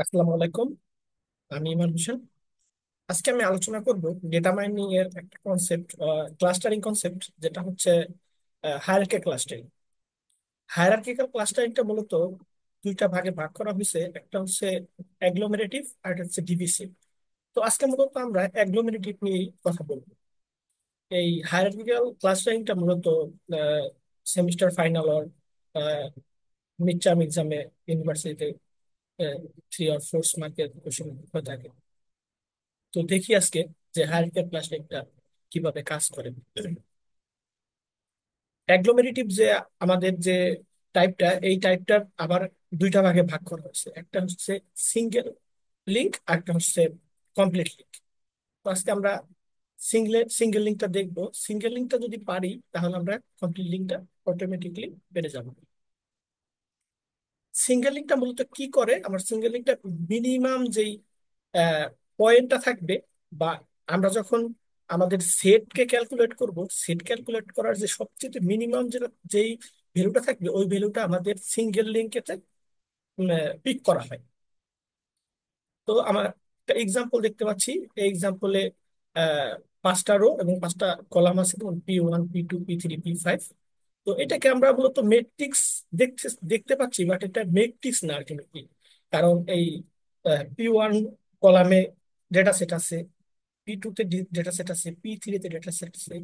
আসসালামু আলাইকুম। আমি ইমান হোসেন। আজকে আমি আলোচনা করব ডেটা মাইনিং এর একটা কনসেপ্ট, ক্লাস্টারিং কনসেপ্ট, যেটা হচ্ছে হায়ারার্কিক্যাল ক্লাস্টারিং। হায়ারার্কিক্যাল ক্লাস্টারিংটা মূলত দুইটা ভাগে ভাগ করা হয়েছে। একটা হচ্ছে অ্যাগ্লোমেরেটিভ আর একটা হচ্ছে ডিভিসিভ। তো আজকে মূলত আমরা অ্যাগ্লোমেরেটিভ নিয়ে কথা বলবো। এই হায়ারার্কিক্যাল ক্লাস্টারিংটা মূলত সেমিস্টার ফাইনাল আর মিড টার্ম এক্সামে ইউনিভার্সিটিতে 3 or 4 মার্কের কোশ্চেন হয়ে থাকে। তো দেখি আজকে যে হায়ারার্কিক্যাল ক্লাস্টারিংটা কিভাবে কাজ করে। অ্যাগ্লোমেরেটিভ যে আমাদের যে টাইপটা, এই টাইপটার আবার দুইটা ভাগে ভাগ করা হয়েছে। একটা হচ্ছে সিঙ্গেল লিঙ্ক আর একটা হচ্ছে কমপ্লিট লিঙ্ক। তো আজকে আমরা সিঙ্গেল লিঙ্কটা দেখবো। সিঙ্গেল লিঙ্কটা যদি পারি তাহলে আমরা কমপ্লিট লিঙ্কটা অটোমেটিকলি পেরে যাব। সিঙ্গেল লিঙ্কটা মূলত কি করে, আমার সিঙ্গেল লিঙ্কটা মিনিমাম যেই পয়েন্টটা থাকবে, বা আমরা যখন আমাদের সেটকে ক্যালকুলেট করব, সেট ক্যালকুলেট করার যে সবচেয়ে মিনিমাম যেটা যেই ভ্যালুটা থাকবে, ওই ভ্যালুটা আমাদের সিঙ্গেল লিঙ্কেতে পিক করা হয়। তো আমার একটা এক্সাম্পল দেখতে পাচ্ছি। এই এক্সাম্পলে 5টা রো এবং 5টা কলাম আছে, যেমন P1 P2 P3 P5। তো এটাকে আমরা মূলত মেট্রিক্স দেখতে দেখতে পাচ্ছি, বাট এটা মেট্রিক্স না আলটিমেটলি। কারণ এই P1 কলামে ডেটা সেট আছে, P2 তে ডেটা সেট আছে, P3 তে ডেটা সেট আছে,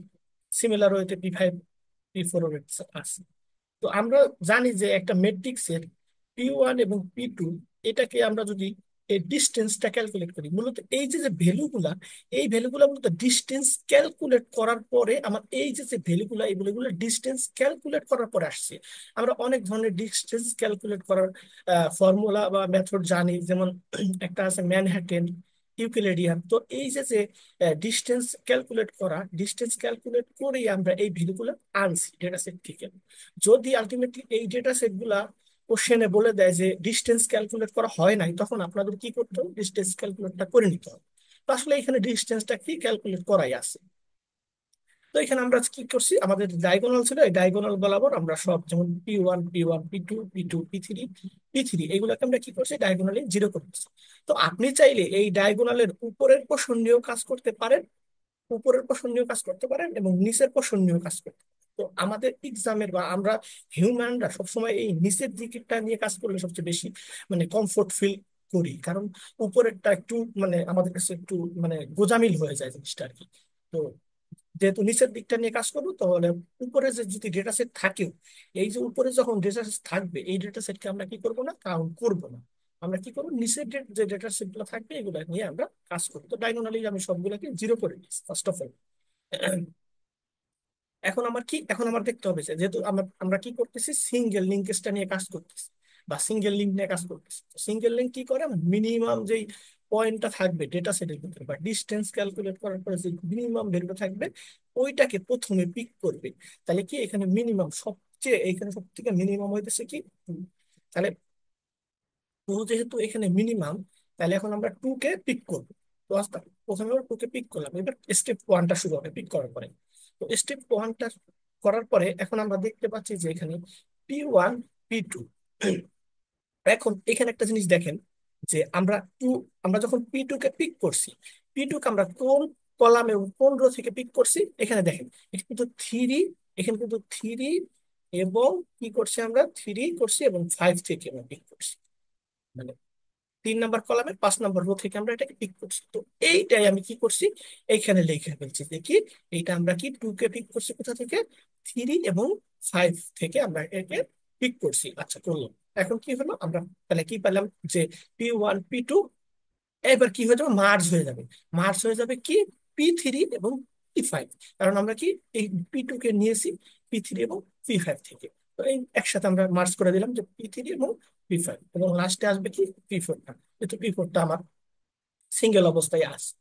সিমিলার ওয়েতে P5 P4 আছে। তো আমরা জানি যে একটা ম্যাট্রিক্সের P1 এবং P2, এটাকে আমরা যদি এই ডিস্টেন্সটা ক্যালকুলেট করি, মূলত এই যে যে ভ্যালুগুলা, এই ভ্যালুগুলা মূলত ডিস্টেন্স ক্যালকুলেট করার পরে আমার এই যে যে ভ্যালুগুলা, এই ভ্যালুগুলো ডিস্টেন্স ক্যালকুলেট করার পরে আসছে। আমরা অনেক ধরনের ডিস্টেন্স ক্যালকুলেট করার ফর্মুলা বা মেথড জানি, যেমন একটা আছে ম্যানহাটেন, ইউক্লিডিয়ান। তো এই যে যে ডিস্টেন্স ক্যালকুলেট করেই আমরা এই ভ্যালুগুলো আনছি ডেটা সেট থেকে। যদি আলটিমেটলি এই ডেটা সেট গুলা কোশ্চেনে বলে দেয় যে ডিস্টেন্স ক্যালকুলেট করা হয় নাই, তখন আপনাদের কি করতে হবে, ডিস্টেন্স ক্যালকুলেটটা করে নিতে হবে। তো আসলে এখানে ডিস্টেন্সটা কি ক্যালকুলেট করাই আছে। তো এখানে আমরা কি করছি, আমাদের ডায়াগোনাল ছিল, এই ডায়াগোনাল বরাবর আমরা সব, যেমন P1 P1 P2 P2 P3 এগুলোকে আমরা কি করছি, ডায়াগোনালি জিরো করতেছি। তো আপনি চাইলে এই ডায়াগোনালের উপরের পোর্শন নিয়েও কাজ করতে পারেন, উপরের পোর্শন নিয়েও কাজ করতে পারেন এবং নিচের পোর্শন নিয়েও কাজ করতে পারেন। তো আমাদের এক্সামের বা আমরা হিউম্যানরা সবসময় এই নিচের দিকটা নিয়ে কাজ করলে সবচেয়ে বেশি কমফোর্ট ফিল করি। কারণ উপরেরটা একটু আমাদের কাছে একটু গোজামিল হয়ে যায় জিনিসটা আর কি। তো যেহেতু নিচের দিকটা নিয়ে কাজ করবো, তাহলে উপরে যে যদি ডেটা সেট থাকেও, এই যে উপরে যখন ডেটা সেট থাকবে, এই ডেটা সেটকে আমরা কি করবো না, কাউন্ট করবো না। আমরা কি করবো, নিচের যে ডেটা সেট গুলো থাকবে এগুলো নিয়ে আমরা কাজ করবো। তো ডায়গোনালি আমি সবগুলোকে জিরো করে দিচ্ছি ফার্স্ট অফ অল। এখন আমার দেখতে হবে যে, যেহেতু আমরা কি করতেছি, সিঙ্গেল লিঙ্কেজটা নিয়ে কাজ করতেছি বা সিঙ্গেল লিঙ্ক নিয়ে কাজ করতেছি। সিঙ্গেল লিঙ্ক কি করে, মিনিমাম যেই পয়েন্টটা থাকবে ডেটা সেটের ভিতরে, বা ডিস্টেন্স ক্যালকুলেট করার পরে যে মিনিমাম ভ্যালুটা থাকবে, ওইটাকে প্রথমে পিক করবে। তাহলে কি এখানে মিনিমাম সবচেয়ে, এখানে সব থেকে মিনিমাম হইতেছে কি 2। তাহলে 2 যেহেতু এখানে মিনিমাম, তাহলে এখন আমরা 2 কে পিক করবো। তো প্রথমে আমরা 2 কে পিক করলাম, এবার স্টেপ 1টা শুরু হবে পিক করার পরে। তো স্টেপ 1টা করার পরে এখন আমরা দেখতে পাচ্ছি যে এখানে P1 P2। এখন এখানে একটা জিনিস দেখেন, যে আমরা যখন P2 কে পিক করছি, P2 কে আমরা কোন কলামে কোন রো থেকে পিক করছি, এখানে দেখেন, এখানে কিন্তু থ্রি, এখানে কিন্তু থ্রি এবং কি করছি, আমরা 3 করছি এবং 5 থেকে আমরা পিক করছি। মানে 3 নাম্বার কলামের 5 নাম্বার রো থেকে আমরা এটাকে পিক করছি। তো এইটাই আমি কি করছি, এইখানে লিখে ফেলছি দেখি। এইটা আমরা কি 2 কে পিক করছি কোথা থেকে, 3 এবং 5 থেকে আমরা একে পিক করছি। আচ্ছা, করলাম। এখন কি হলো, আমরা তাহলে কি পেলাম, যে P1 P2 এবার কি হয়ে যাবে, মার্জ হয়ে যাবে কি P3 এবং P5। কারণ আমরা কি এই P2 কে নিয়েছি P3 এবং P5 থেকে। তো এই একসাথে আমরা মার্জ করে দিলাম যে P3 এবং P5, এবং লাস্টে আসবে কি P4টা। যেহেতু P4টা আমার সিঙ্গেল অবস্থায় আছে।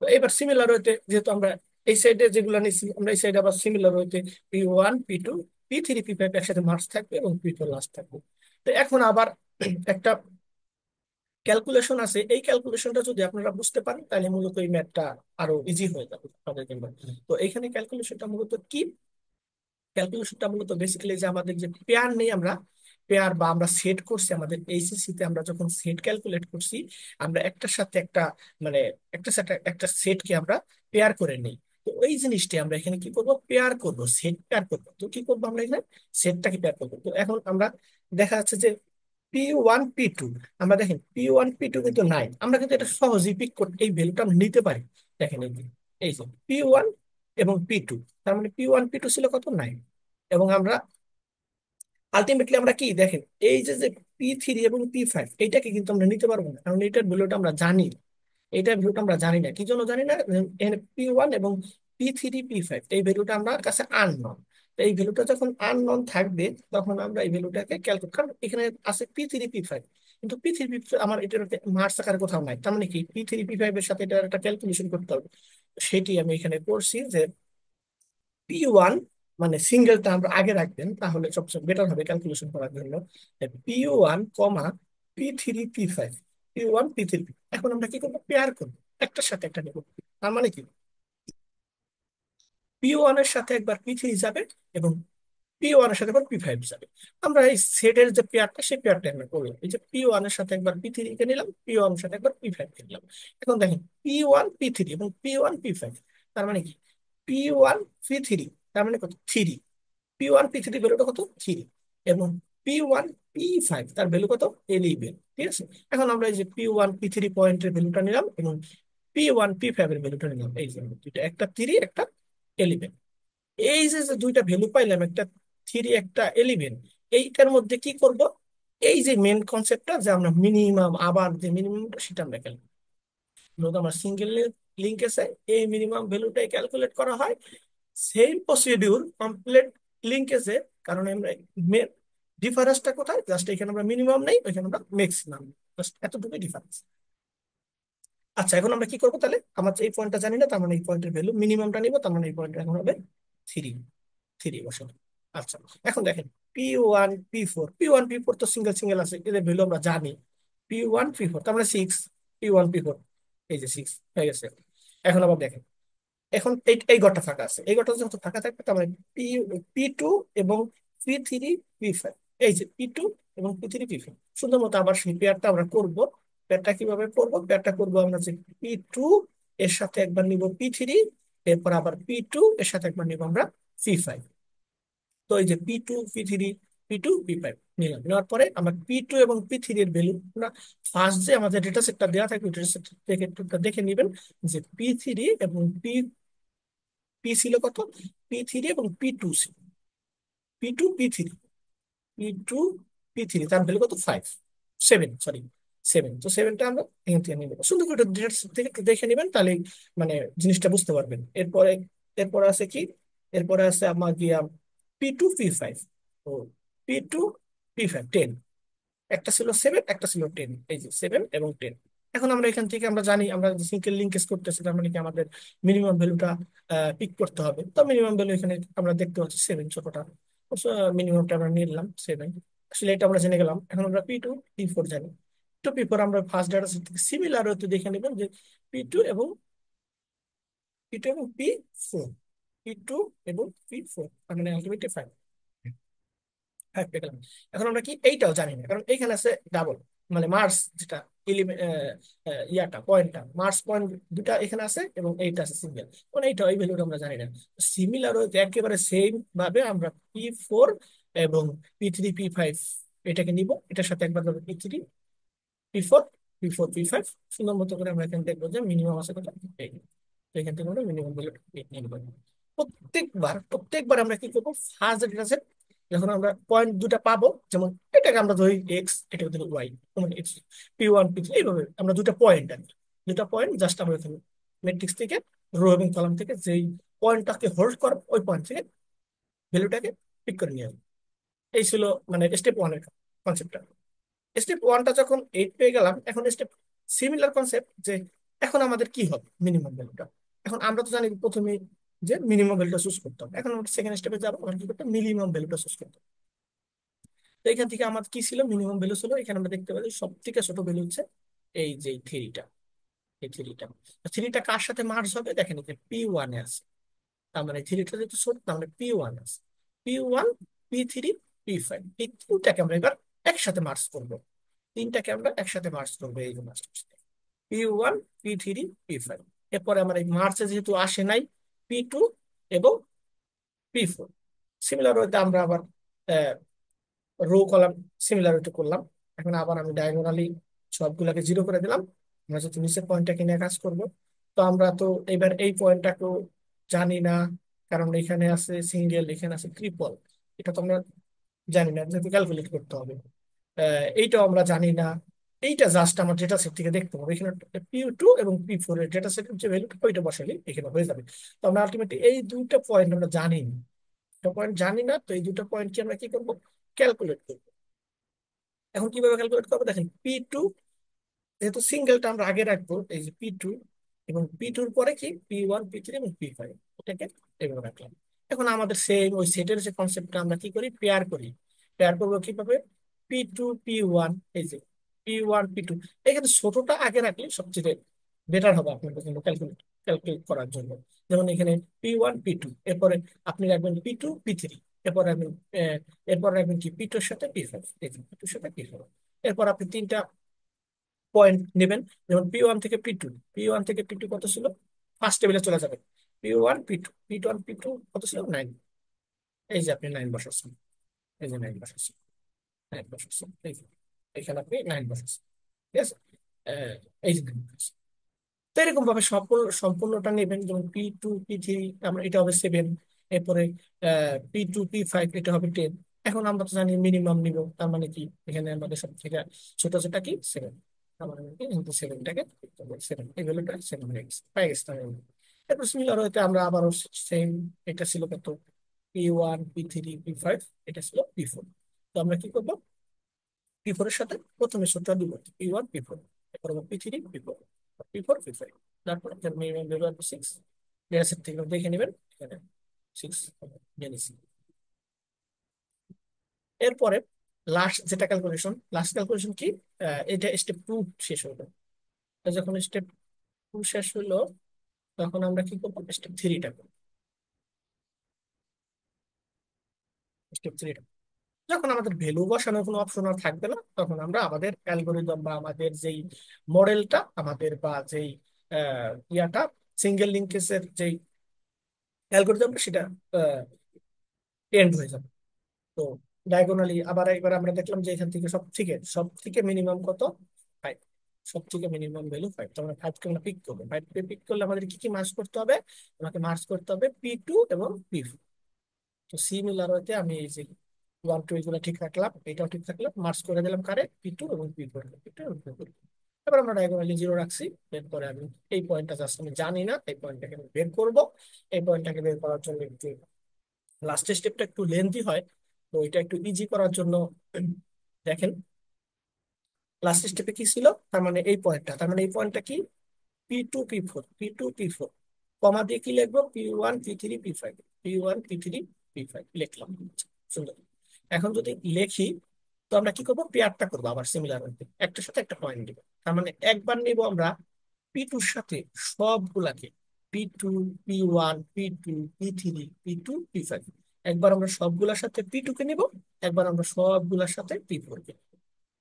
তো এবার সিমিলার হইতে, যেহেতু আমরা এই সাইডে যেগুলো নিয়েছি, আমরা এই সাইডে আবার সিমিলার হইতে P1 P2 P3 P5 একসাথে মার্জ থাকবে এবং P4 লাস্ট থাকবে। তো এখন আবার একটা ক্যালকুলেশন আছে, এই ক্যালকুলেশনটা যদি আপনারা বুঝতে পারেন, তাহলে মূলত এই ম্যাথটা আরো ইজি হয়ে যাবে আপনাদের জন্য। তো এখানে ক্যালকুলেশনটা মূলত কি, ক্যালকুলেশনটা মূলত বেসিক্যালি যে আমাদের যে পেয়ার নেই আমরা, পেয়ার বা আমরা সেট করছি আমাদের এইচএসসি তে, আমরা যখন সেট ক্যালকুলেট করছি, আমরা একটার সাথে একটা, মানে একটা সাথে একটা সেটকে আমরা পেয়ার করে নিই। তো ওই জিনিসটি আমরা এখানে কি করব, পেয়ার করব, সেট পেয়ার করবো। তো কি করবো আমরা এখানে, সেটটাকে পেয়ার করবো। তো এখন আমরা দেখা যাচ্ছে যে P1 P2, আমরা দেখেন P1 P2 কিন্তু নাই, আমরা কিন্তু এটা সহজেই পিক করতে এই ভ্যালুটা আমরা নিতে পারি। দেখেন এই যে P1 এবং P2, তার মানে P1 P2 ছিল কত, 9। এবং আমরা আলটিমেটলি আমরা কি দেখেন, এই যে যে P3 এবং P5, এইটাকে কিন্তু আমরা নিতে পারবো না, কারণ এইটার ভ্যালুটা আমরা জানি না। এইটার ভ্যালুটা আমরা জানি না, কি জন্য জানি না, এখানে P1 এবং P3 P5 এই ভ্যালুটা আমার কাছে আননোন। তো এই ভ্যালুটা যখন আননোন থাকবে, তখন আমরা এই ভ্যালুটাকে ক্যালকুলেট, কারণ এখানে আছে P3 P5, কিন্তু P3 P5 আমার এটার মার্কস আকারে কোথাও নাই, তার মানে কি P3 P5 এর সাথে এটার একটা ক্যালকুলেশন করতে হবে। সেটি আমি এখানে করছি যে P1, মানে সিঙ্গেলটা আমরা আগে রাখবেন, তাহলে সবচেয়ে বেটার হবে ক্যালকুলেশন করার জন্য। P1, P3 P5, P1 P3। এখন আমরা কি করবো, পেয়ার করবো, একটার সাথে একটা নেবো। তার মানে কি, P1 এর সাথে একবার P3 যাবে, এবং P1 এর সাথে একবার P5 যাবে। আমরা এই সেটের যে পেয়ারটা, সেই পেয়ারটা আমরা করলাম, এই যে P1 এর সাথে একবার P3 কে নিলাম, P1 এর সাথে একবার P5 কে নিলাম। এখন দেখেন P1 P3 এবং P1 P5, তার মানে কি P1 P3, তার মানে কত, 3। P1 P3 ভ্যালুটা কত, 3। এবং P1 P5 তার ভ্যালু কত, 11। ঠিক আছে, এখন আমরা এই যে P1 P3 পয়েন্টের ভ্যালুটা নিলাম, এবং P1 P5 এর ভ্যালুটা নিলাম, এই যে দুইটা, একটা 3 একটা 11। এই যে যে দুইটা ভ্যালু পাইলাম, একটা 3 একটা 11, এইটার মধ্যে কি করব, এই যে মেন কনসেপ্টটা যে আমরা মিনিমাম, আবার যে মিনিমামটা সেটা আমরা খেলবো। মূলত আমরা সিঙ্গেল লিঙ্ক এসে এই মিনিমাম ভ্যালুটাই ক্যালকুলেট করা হয়, সেম প্রসিডিউর কমপ্লিট লিঙ্কেজে। কারণ আমরা ডিফারেন্সটা কোথায়, জাস্ট এখানে আমরা মিনিমাম নেই, ওইখানে আমরা ম্যাক্সিমাম, জাস্ট এতটুকুই ডিফারেন্স। আচ্ছা, এখন আমরা কি করবো তাহলে, আমার এই পয়েন্টটা জানি না, তার মানে এই পয়েন্টের ভ্যালু মিনিমামটা নিব, তার মানে এই পয়েন্টটা এখন হবে 3, 3 বসাবো। আচ্ছা, এখন দেখেন P1 P4 তো সিঙ্গেল সিঙ্গেল আছে, এদের ভ্যালু আমরা জানি। P1 P4 তার মানে 6, P1 P4, এই যে 6 হয়ে গেছে। এখন আবার দেখেন, এখন এই এই ঘরটা ফাঁকা আছে, এই ঘরটা যখন ফাঁকা থাকবে, তার মানে P2 এবং P3 P5, এই যে P2 এবং P3 P5, সুন্দর মতো আবার সেই পেয়ারটা আমরা করব। পেয়ারটা কিভাবে করব, পেয়ারটা করব আমরা যে P2 এর সাথে একবার নিব P3, এরপর আবার P2 এর সাথে একবার নিব আমরা P5। তো এই যে P2 P3 P2 P5 নিলাম, নেওয়ার পরে আমরা P2 এবং P3 এর ভ্যালু আমরা ফার্স্ট যে আমাদের ডেটা সেটটা দেওয়া থাকবে, ডেটা সেট থেকে একটু দেখে নেবেন যে P3 এবং পি ছিল কত, P3 এবং P2 ছিল, P2 P3 তার ভ্যালু কত, 5, 7, সরি 7। তো 7টা আমরা এখান থেকে নিয়ে নেবো, সুন্দর করে ডেটা থেকে একটু দেখে নেবেন, তাহলে মানে জিনিসটা বুঝতে পারবেন। এরপরে এরপরে আছে কি, এরপরে আছে আমার গিয়া P2 P5। ও P2 P5 10, একটা ছিল 7, একটা ছিল 10, এই যে 7 এবং 10। এখন আমরা এখান থেকে আমরা জানি, আমরা সিঙ্গেল লিঙ্কেজ করতেছি, তার মানে কি আমাদের মিনিমাম ভ্যালুটা পিক করতে হবে। তো মিনিমাম ভ্যালু এখানে আমরা দেখতে পাচ্ছি 7, ছোটটা। মিনিমামটা আমরা নিলাম 7, আসলে এটা আমরা জেনে গেলাম। এখন আমরা P2 P4 জানি। P2 P4 আমরা ফার্স্ট ডাটা সেট থেকে সিমিলার হতে দেখে নেবেন যে P2 এবং P2 এবং P4, P2 এবং P4, তার মানে আলটিমেটলি 5, ফাইভ পেলাম। এখন আমরা কি এইটাও জানি না, কারণ এইখানে আছে ডাবল, মানে মার্স যেটা ইয়াটা পয়েন্টটা, মার্স পয়েন্ট দুটা এখানে আছে, এবং এইটা আছে সিঙ্গেল, মানে এইটা এই ভ্যালুটা আমরা জানি না। সিমিলার একেবারে সেম ভাবে আমরা P4 এবং P3 P5 এটাকে নিব, এটার সাথে একবার P3 P4, P4 P5, সুন্দর মতো করে আমরা এখানে দেখবো যে মিনিমাম আছে কত, এই। তো এখান থেকে আমরা মিনিমাম ভ্যালু নিয়ে নেবো। প্রত্যেকবার আমরা কি করবো, ফার্স্ট ডেটা সেট যখন আমরা পয়েন্ট দুটা পাবো, যেমন এটাকে আমরা ধরি এক্স, এটাকে ধরি ওয়াই, মানে এক্স P1 P3, এইভাবে আমরা দুটা পয়েন্ট আনি, দুটা পয়েন্ট জাস্ট আমরা এখানে ম্যাট্রিক্স থেকে, রো এবং কলাম থেকে যেই পয়েন্টটাকে হোল্ড করবো, ওই পয়েন্ট থেকে ভ্যালুটাকে পিক করে নিয়ে আসবো। এই ছিল মানে স্টেপ ওয়ানের কনসেপ্টটা। স্টেপ 1টা যখন 8 পেয়ে গেলাম, এখন স্টেপ সিমিলার কনসেপ্ট যে এখন আমাদের কি হবে, মিনিমাম ভ্যালুটা। এখন আমরা তো জানি প্রথমে যে মিনিমাম ভ্যালুটা চুজ করতে হবে, এখন আমরা সেকেন্ড স্টেপে যাবো, আমরা কি করতে, মিনিমাম ভ্যালুটা চুজ করতে হবে। তো এখান থেকে আমার কি ছিল, মিনিমাম ভ্যালু ছিল, এখানে আমরা দেখতে পাচ্ছি সব থেকে ছোট ভ্যালু হচ্ছে এই যে থ্রিটা, এই থ্রিটা। থ্রিটা কার সাথে মার্জ হবে, দেখেন যে P1 এ আছে, তার মানে থ্রিটা যেহেতু ছোট, তার মানে P1 আছে, P1 P3 P5, এই তিনটাকে আমরা এবার একসাথে মার্জ করবো। তিনটাকে আমরা একসাথে মার্জ করবো, এই যে মার্জ, P1 P3 P5। এরপরে আমার এই মার্চে যেহেতু আসে নাই P2 এবং P4, সিমিলার ওয়েতে আমরা আবার রো কলাম সিমিলার ওয়েতে করলাম। এখন আবার আমি ডায়াগোনালি সবগুলাকে জিরো করে দিলাম। আমরা যেহেতু নিচের পয়েন্টটাকে নিয়ে কাজ করব, তো আমরা তো এবার এই পয়েন্টটাকেও জানি না, কারণ এখানে আছে সিঙ্গেল, এখানে আছে ট্রিপল। এটা তো আমরা জানি না, যেহেতু ক্যালকুলেট করতে হবে। এইটাও আমরা জানি না। এইটা জাস্ট আমার ডেটা সেট থেকে দেখতে হবে, এখানে P2 এবং P4 এর ডেটা সেটের যে ভ্যালুটা ওইটা বসালে এখানে হয়ে যাবে। তো আমরা আলটিমেটলি এই দুইটা পয়েন্ট আমরা জানি না, দুটো পয়েন্ট জানি না, তো এই দুটো পয়েন্ট কি আমরা কি করবো, ক্যালকুলেট করবো। এখন কিভাবে ক্যালকুলেট করবো দেখেন, P2 যেহেতু সিঙ্গেলটা আমরা আগে রাখবো, এই যে P2, এবং P2 এর পরে কি P1 P3 এবং P5, এটাকে এভাবে রাখলাম। এখন আমাদের সেম ওই সেটের যে কনসেপ্টটা আমরা কি করি, পেয়ার করি। পেয়ার করবো কিভাবে, P2 P1, এই যে P1 P2, এখানে ছোটটা আগে রাখলে সবচেয়ে বেটার হবে আপনার জন্য ক্যালকুলেট ক্যালকুলেট করার জন্য। যেমন এখানে P1 P2, এরপরে আপনি রাখবেন P2 P3, এরপর রাখবেন এরপর রাখবেন কি P2 এর সাথে P5, এই যে P2 এর সাথে P5। এরপর আপনি তিনটা পয়েন্ট নেবেন, যেমন P1 থেকে P2 কত ছিল, ফার্স্ট টেবিলে চলে যাবেন। P1 P2 কত ছিল, 9। এই যে আপনি 9 বসাচ্ছেন, এই যে 9 বসাচ্ছেন, 9 বসাচ্ছেন, এই যে এখানে আপনি 9 বসাচ্ছেন, ঠিক আছে। আহ, এই যে 9 বসাচ্ছেন। তো এরকম ভাবে সম্পূর্ণটা নেবেন, যেমন P2 P3, আমরা এটা হবে 7। এরপরে P2 P5, এটা হবে 10। এখন আমরা তো জানি মিনিমাম নিব, তার মানে কি এখানে আমাদের সব থেকে ছোট যেটা কি 7, তার মানে কি কিন্তু 7টাকে 7, এই ভ্যালুটা 7 হয়ে গেছে, পাই গেছে তার মানে। এরপর সিমিলার হইতে আমরা আবারও সেম, এটা ছিল কত, P1 P3 P5, এটা ছিল P4। তো আমরা কি করবো, P4 এর সাথে প্রথমে সূত্র দিব, P1 P4, এরপর P3 P4 P4 P5, তারপর মিনিমাম ভ্যালু আসবে 6। ডেটা সেট থেকে দেখে নেবেন, এখানে 6 জেনেছি। এরপরে লাস্ট ক্যালকুলেশন কি, এটা স্টেপ 2 শেষ হলো। তো যখন স্টেপ 2 শেষ হলো, তখন আমরা কি করবো, স্টেপ 3টা করবো। স্টেপ 3, যখন আমাদের ভ্যালু বসানোর কোনো অপশন আর থাকবে না, তখন আমরা আমাদের অ্যালগোরিদম বা আমাদের যেই মডেলটা আমাদের বা যেই ইয়াটা সিঙ্গেল লিঙ্কেজের যেই অ্যালগোরিদমটা, সেটা এন্ড হয়ে যাবে। তো ডায়াগোনালি আবার এবার আমরা দেখলাম যে এখান থেকে সব থেকে মিনিমাম কত, 5। সব থেকে মিনিমাম ভ্যালু 5, তো আমরা 5কে আমরা পিক করবো। 5কে পিক করলে আমাদের কি কি মার্জ করতে হবে, আমাকে মার্জ করতে হবে P2 এবং P4। তো সিমিলার হতে আমি এই যে 1 2 এগুলো ঠিক রাখলাম, এটাও ঠিক রাখলাম, মার্চ করে দিলাম কারে, P2 এবং P4, P2 এবং P4। এবার আমরা ডায়াগোনালি জিরো রাখছি। এরপরে আমি এই পয়েন্টটা জাস্ট আমি জানি না, এই পয়েন্টটাকে আমি বের করব। এই পয়েন্টটাকে বের করার জন্য একটু লাস্টের স্টেপটা একটু লেন্থি হয়, তো এটা একটু ইজি করার জন্য দেখেন লাস্ট স্টেপে কি ছিল, তার মানে এই পয়েন্টটা, তার মানে এই পয়েন্টটা কি, P2 P4 কমা দিয়ে কি লিখবো, P1 P3 P5 লিখলাম। সুন্দর। এখন যদি লিখি, তো আমরা কি করবো, পেয়ারটা করবো আবার সিমিলার ওয়েতে, একটার সাথে একটা পয়েন্ট দিব। তার মানে একবার নিব আমরা P2 এর সাথে সবগুলাকে, P2 P1 P2 P3 P2 P5, একবার আমরা সবগুলার সাথে P2 কে নিব, একবার আমরা সবগুলার সাথে P4 কে,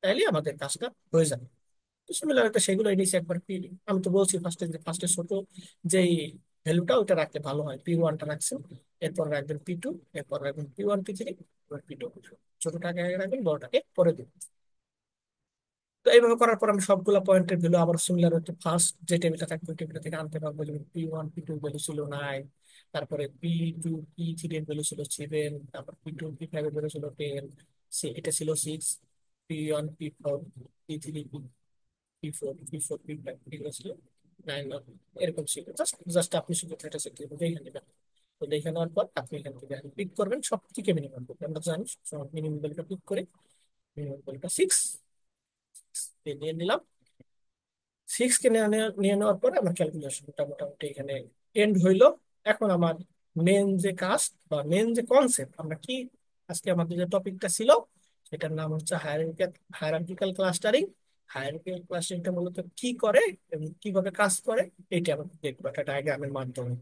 তাইলে আমাদের কাজটা হয়ে যাবে। তো সিমিলার একটা সেগুলো এনেছি একবার আমি তো বলছি ফার্স্টে ছোট যেই ভ্যালুটা ওটা রাখলে ভালো হয়, P1টা রাখছেন, এরপর রাখবেন P2, এরপর রাখবেন P1 P3, এবার P2 ছোটটাকে আগে রাখবেন, বড়টাকে পরে দিবেন। তো এইভাবে করার পর আমি সবগুলো পয়েন্টের ভ্যালু আবার সিমিলার হচ্ছে, ফার্স্ট যে টেবিলটা থাকবে ওই টেবিলটা থেকে আনতে পারবো। যেমন P1 P2 ভ্যালু ছিল 9, তারপরে P2 P3 এর ভ্যালু ছিল 7, তারপর P2 P5 এর ভ্যালু ছিল 10, এটা ছিল 6, P1 P4 P3 P4 P5 এগুলো ছিল 9, এরকম ছিল। জাস্ট জাস্ট আপনি শুধু এটা সেট দেখে নেবেন। তো দেখে নেওয়ার পর আপনি এখান থেকে পিক করবেন, সব থেকে মিনিমাম করবেন, আমরা জানি মিনিমাম ভ্যালুটা পিক করে, মিনিমাম ভ্যালুটা 6 নিয়ে নিলাম। 6কে নিয়ে নেওয়ার পরে আমার ক্যালকুলেশনটা মোটামুটি এখানে এন্ড হইলো। এখন আমার মেন যে কাজ বা মেন যে কনসেপ্ট, আমরা কি আজকে আমাদের যে টপিকটা ছিল, সেটার নাম হচ্ছে হায়ারার্কিক্যাল ক্লাস্টারিং। হায়ারার্কিক্যাল ক্লাস্টারিংটা মূলত কি করে এবং কিভাবে কাজ করে, এটা আমরা দেখবো একটা ডায়াগ্রামের মাধ্যমে।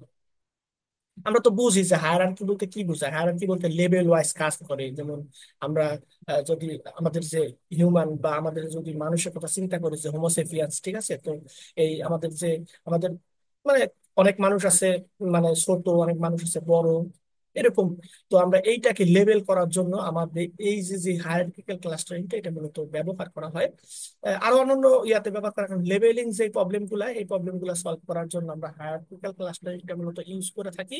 আমরা তো বুঝি যে হায়ারার্কি বলতে কি বোঝায়। হায়ারার্কি বলতে লেভেল ওয়াইজ কাজ করে। যেমন আমরা যদি আমাদের যে হিউম্যান বা আমাদের যদি মানুষের কথা চিন্তা করি, যে হোমোসেপিয়ান্স, ঠিক আছে? তো এই আমাদের যে আমাদের মানে অনেক মানুষ আছে, মানে ছোট, অনেক মানুষ আছে বড়, এরকম। তো আমরা এইটাকে লেবেল করার জন্য আমাদের এই যে যে হায়ারার্কিক্যাল ক্লাস্টারিংটা এটা মূলত ব্যবহার করা হয়। আরো অন্যান্য ইয়াতে ব্যবহার করা হয়। লেবেলিং যে প্রবলেম গুলা, এই প্রবলেম গুলা সলভ করার জন্য আমরা হায়ারার্কিক্যাল ক্লাস্টারিংটা মূলত ইউজ করে থাকি।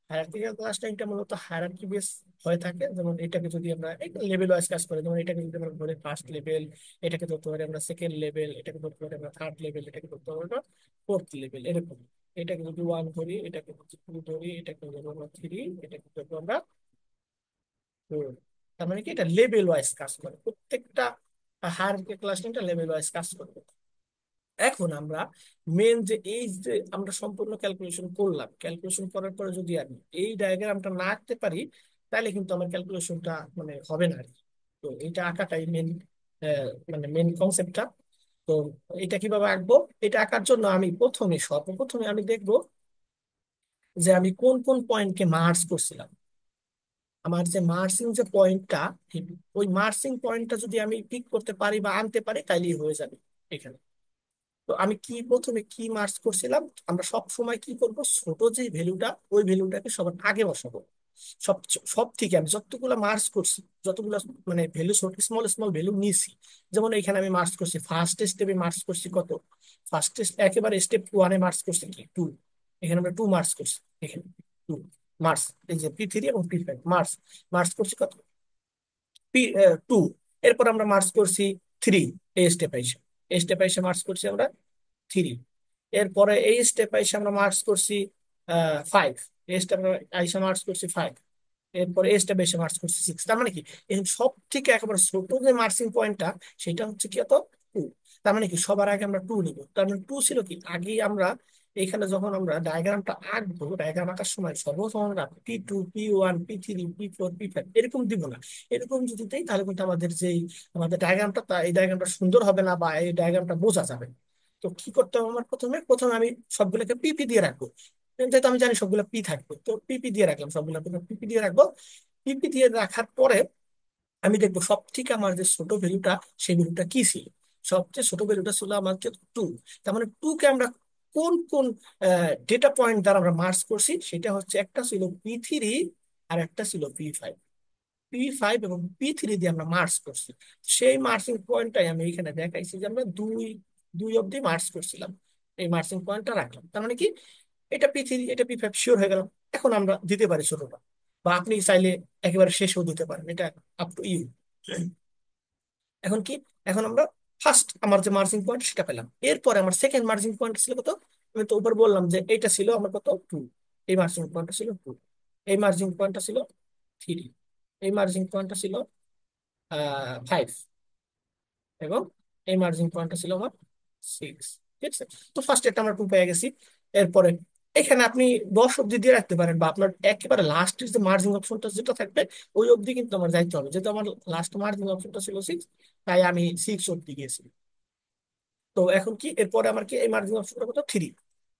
হায়ারার্কিক্যাল ক্লাস্টারিংটা মূলত হায়ারার্কি বেস হয়ে থাকে। যেমন এটাকে যদি আমরা লেভেল ওয়াইজ কাজ করি, যেমন এটাকে যদি আমরা ধরি ফার্স্ট লেভেল, এটাকে ধরতে পারি আমরা সেকেন্ড লেভেল, এটাকে ধরতে পারি আমরা থার্ড লেভেল, এটাকে ধরতে পারি আমরা ফোর্থ লেভেল, এরকম। এটাকে যদি ওয়ান ধরি, এটাকে যদি টু ধরি, এটাকে ধরবো আমরা থ্রি, এটাকে ধরবো আমরা ফোর। তার মানে কি এটা লেভেল ওয়াইজ কাজ করে প্রত্যেকটা হায়ারার্কিক্যাল ক্লাস্টারিংটা লেভেল ওয়াইজ কাজ করবে। এখন আমরা মেন যে এই যে আমরা সম্পূর্ণ ক্যালকুলেশন করলাম, ক্যালকুলেশন করার পরে যদি আমি এই ডায়াগ্রামটা না আঁকতে পারি, তাহলে কিন্তু আমার ক্যালকুলেশনটা মানে হবে না আর কি। তো এইটা আঁকাটাই মেন, মানে মেন কনসেপ্টটা। তো এটা কিভাবে আঁকবো? এটা আঁকার জন্য আমি সর্বপ্রথমে আমি দেখবো যে আমি কোন কোন পয়েন্টকে মার্জ করছিলাম। আমার যে মার্জিং যে পয়েন্টটা, ওই মার্জিং পয়েন্টটা যদি আমি পিক করতে পারি বা আনতে পারি, তাইলেই হয়ে যাবে এখানে। তো আমি প্রথমে কি মার্চ করছিলাম? আমরা সব সময় কি করব, ছোট যে ভ্যালুটা, ওই ভ্যালুটাকে সবার আগে বসাবো। সব সব থেকে আমি যতগুলো মার্চ করছি, যতগুলো মানে ভ্যালু, স্মল স্মল ভ্যালু নিয়েছি। যেমন এখানে আমি মার্চ করছি, ফার্স্ট স্টেপে মার্চ করছি কত, ফার্স্ট একেবারে স্টেপ ওয়ানে মার্চ করছি কি টু। এখানে আমরা টু মার্চ করছি, এখানে টু মার্চ। এই যে P3 এবং P5 মার্চ, মার্চ করছি কত, টু। এরপর আমরা মার্চ করছি থ্রি, এই স্টেপ এসে, এই স্টেপ এসে মার্চ করছি আমরা থ্রি। এরপরে এই স্টেপ এসে আমরা মার্চ করছি ফাইভ, এই স্টেপ এসে মার্চ করছি ফাইভ। এরপরে এই স্টেপ এসে মার্চ করছি সিক্স। তার মানে কি, এই সব থেকে একেবারে ছোট যে মার্চিং পয়েন্টটা, সেটা হচ্ছে কি, কত, টু। তার মানে কি সবার আগে আমরা টু নিব। তার মানে টু ছিল কি, আগে আমরা এখানে যখন আমরা ডায়াগ্রামটা আঁকবো, ডায়াগ্রাম আঁকার সময় সর্বপ্রথম আমরা P2 P1 P3 P4 P5 এরকম দিব না। এরকম যদি দিই, তাহলে কিন্তু আমাদের যেই আমাদের ডায়াগ্রামটা, এই ডায়াগ্রামটা সুন্দর হবে না, বা এই ডায়াগ্রামটা বোঝা যাবে না। তো কি করতে হবে আমার, প্রথমে প্রথমে আমি সবগুলোকে পিপি দিয়ে রাখবো। যেহেতু আমি জানি সবগুলো পি থাকবে, তো পিপি দিয়ে রাখলাম, সবগুলো পিপি দিয়ে রাখবো। পিপি দিয়ে রাখার পরে আমি দেখবো সব থেকে আমার যে ছোট ভ্যালুটা, সেই ভ্যালুটা কি ছিল। সবচেয়ে ছোট ভ্যালুটা ছিল আমার টু। তার মানে টু কে আমরা কোন কোন ডেটা পয়েন্ট দ্বারা আমরা মার্চ করছি, সেটা হচ্ছে একটা ছিল P3 আর একটা ছিল P5। P5 এবং P3 দিয়ে আমরা মার্চ করছি। সেই মার্চিং পয়েন্টটাই আমি এখানে দেখাইছি, যে আমরা দুই দুই অব্দি মার্চ করছিলাম। এই মার্চিং পয়েন্টটা রাখলাম। তার মানে কি, এটা P3 এটা P5 শিওর হয়ে গেল। এখন আমরা দিতে পারি ছোটটা, বা আপনি চাইলে একেবারে শেষও দিতে পারেন, এটা আপ টু ইউ। এখন কি, এখন আমরা ফার্স্ট আমার যে মার্জিং পয়েন্ট সেটা পেলাম। এরপরে আমার সেকেন্ড মার্জিং পয়েন্ট ছিল কত, আমি তো উপর বললাম যে এটা ছিল আমার কত, টু। এই মার্জিং পয়েন্টটা ছিল টু। এই মার্জিং পয়েন্টটা ছিল থ্রি। এই মার্জিং পয়েন্টটা ছিল ফাইভ। এবং এই মার্জিং পয়েন্টটা ছিল আমার সিক্স। ঠিক আছে? তো ফার্স্ট এটা আমরা টু পেয়ে গেছি। এরপরে এখানে আপনি 10 অব্দি দিয়ে রাখতে পারেন, বা আপনার একেবারে লাস্টের যে মার্জিং অপশনটা যেটা থাকবে, ওই অবধি কিন্তু আমার যাইতে হবে। যেহেতু আমার লাস্ট মার্জিং অপশনটা ছিল সিক্স, তাই আমি সিক্স অব্দি গেছি। তো এখন কি, এরপরে আমার কি এই মার্জিং অপশনটা কত, থ্রি।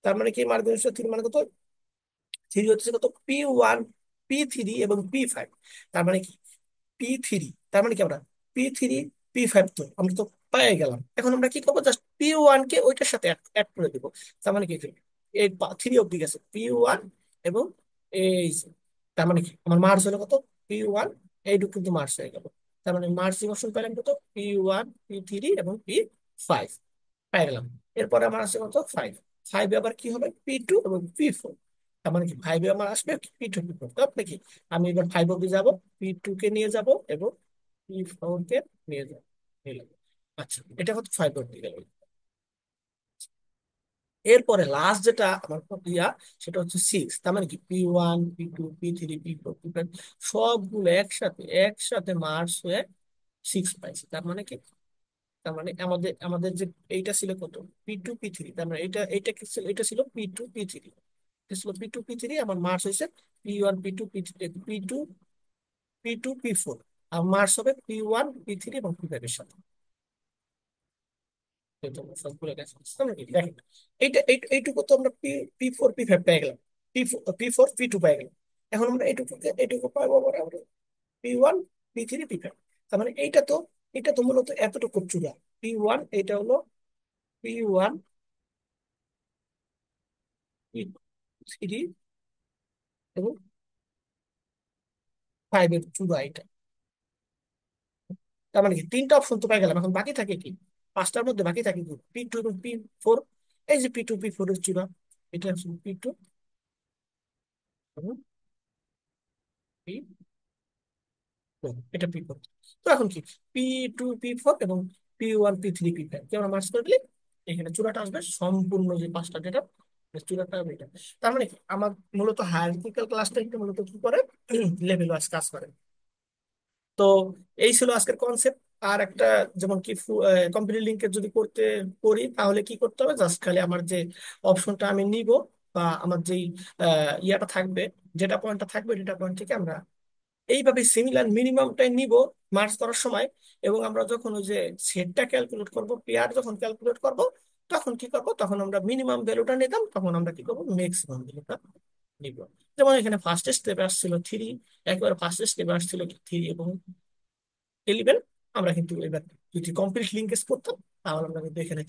তার মানে কি মার্জিং অপশন থ্রি মানে কত, থ্রি হচ্ছে কত, P1 P3 এবং P5। তার মানে কি P3, তার মানে কি আমরা P3 P5 তো আমরা তো পেয়ে গেলাম। এখন আমরা কি করবো, জাস্ট P1 কে ওইটার সাথে অ্যাড করে দিব। তার মানে কি, এই থ্রি অব্দি গেছে P1 এবং এই যে, তার মানে কি আমার মার্চ হলো কত, P1, এইটুকু কিন্তু মার্চ হয়ে গেল। তার মানে মার্চিং অপশন পেলাম কত, P1 P3 এবং P5 পেয়ে গেলাম। এরপরে আমার আছে কত, ফাইভ। ফাইভে আবার কি হবে, P2 এবং P4। তার মানে কি ফাইভে আমার আসবে P2 P4। তো আপনি কি, আমি এবার ফাইভ অব্দি যাবো, P2 কে নিয়ে যাব এবং P4 কে নিয়ে যাব, নিলাম। আচ্ছা, এটা হচ্ছে ফাইভ অব্দি গেল। এরপরে লাস্ট যেটা আমার ইয়া, সেটা হচ্ছে সিক্স। তার মানে কি P1 P2 P3 P4 P5 সবগুলো একসাথে একসাথে মার্চ হয়ে সিক্স পাইছি। তার মানে কি, তার মানে আমাদের আমাদের যে এইটা ছিল কত, P2 P3। তার মানে এইটা কি ছিল, এটা ছিল P2 P3। এটা ছিল P2 P3, আমার মার্চ হয়েছে P1 P2 P3 P2 P4। আর মার্চ হবে P1 P3 এবং P5 এর সাথে। এই তো সবগুলো গেছে। বুঝতে পারলেন কি? দেখেন, এইটুকু তো আমরা P4 P5 পেয়ে গেলাম। P4 P2 পাই গেল। এখন আমরা এটুকু পাবো আবার আমরা P1 P3 P5। তার মানে এটা তো মূলত এতটুকু চূড়া। P1 এটা হলো P1 P3 এবং 5 এর চূড়া এটা। তার মানে কি তিনটা অপশন তো পাই গেলাম, এখন বাকি থাকে কি? পাঁচটার মধ্যে বাকি থাকে কি? P2 এবং P4। এই যে P2 P4 এর চূড়া, এটা হচ্ছে P2 এবং P4, এটা P4। তো এখন কি P2 P4 এবং P1 P3 P5 কে আমরা মার্চ করে দিলে এখানে চূড়াটা আসবে, সম্পূর্ণ যে পাঁচটা ডেটা চূড়াটা হবে এটা। তার মানে কি আমার মূলত হায়ারার্কিক্যাল ক্লাসটা একটু মূলত কি করে, লেভেল ওয়াইজ কাজ করে। তো এই ছিল আজকের কনসেপ্ট। আর একটা, যেমন কি কম্পিউটার লিঙ্কের যদি করতে করি তাহলে কি করতে হবে, জাস্ট খালি আমার যে অপশনটা আমি নিব বা আমার যেই ইয়াটা থাকবে, ডেটা পয়েন্টটা থাকবে, ডেটা পয়েন্ট থেকে আমরা এইভাবে সিমিলার মিনিমামটাই নিব মার্চ করার সময়। এবং আমরা যখন ওই যে সেটটা ক্যালকুলেট করব, পেয়ার যখন ক্যালকুলেট করব, তখন কি করব, তখন আমরা মিনিমাম ভ্যালুটা নিতাম, তখন আমরা কি করবো, ম্যাক্সিমাম ভ্যালুটা নিব। যেমন এখানে ফার্স্ট স্টেপে আসছিল 3, একবার ফার্স্ট স্টেপে আসছিল 3 এবং 11। আমরা কিন্তু এবার যদি কমপ্লিট লিঙ্কেজ করতাম তাহলে আমরা কিন্তু এখানে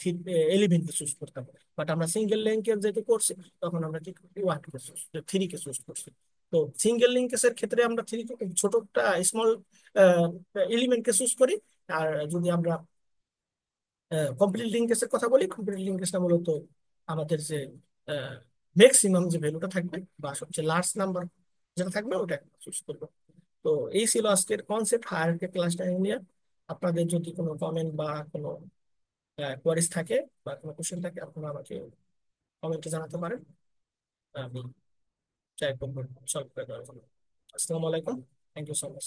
11 কে চুজ করতাম। বাট আমরা সিঙ্গেল লিঙ্কেজ যেহেতু করছি, তখন আমরা কি করি, 3 কে চুজ করছি। তো সিঙ্গেল লিঙ্কেজের ক্ষেত্রে আমরা ছোট একটা স্মল এলিমেন্টকে চুজ করি। আর যদি আমরা কমপ্লিট লিঙ্কেজের কথা বলি, কমপ্লিট লিঙ্কেজটা মূলত আমাদের যে ম্যাক্সিমাম যে ভ্যালুটা থাকবে বা সবচেয়ে লার্জ নাম্বার যেটা থাকবে ওটা চুজ করবো। তো এই ছিল আজকের কনসেপ্ট হায়ারার্কি ক্লাসটা নিয়ে। আপনাদের যদি কোনো কমেন্ট বা কোনো কোয়ারিজ থাকে বা কোনো কোশ্চেন থাকে, আপনারা আমাকে কমেন্টে জানাতে পারেন। আমি ট্রাই করবো সলভ করে দেওয়ার জন্য। আসসালামু আলাইকুম। Thank you so much.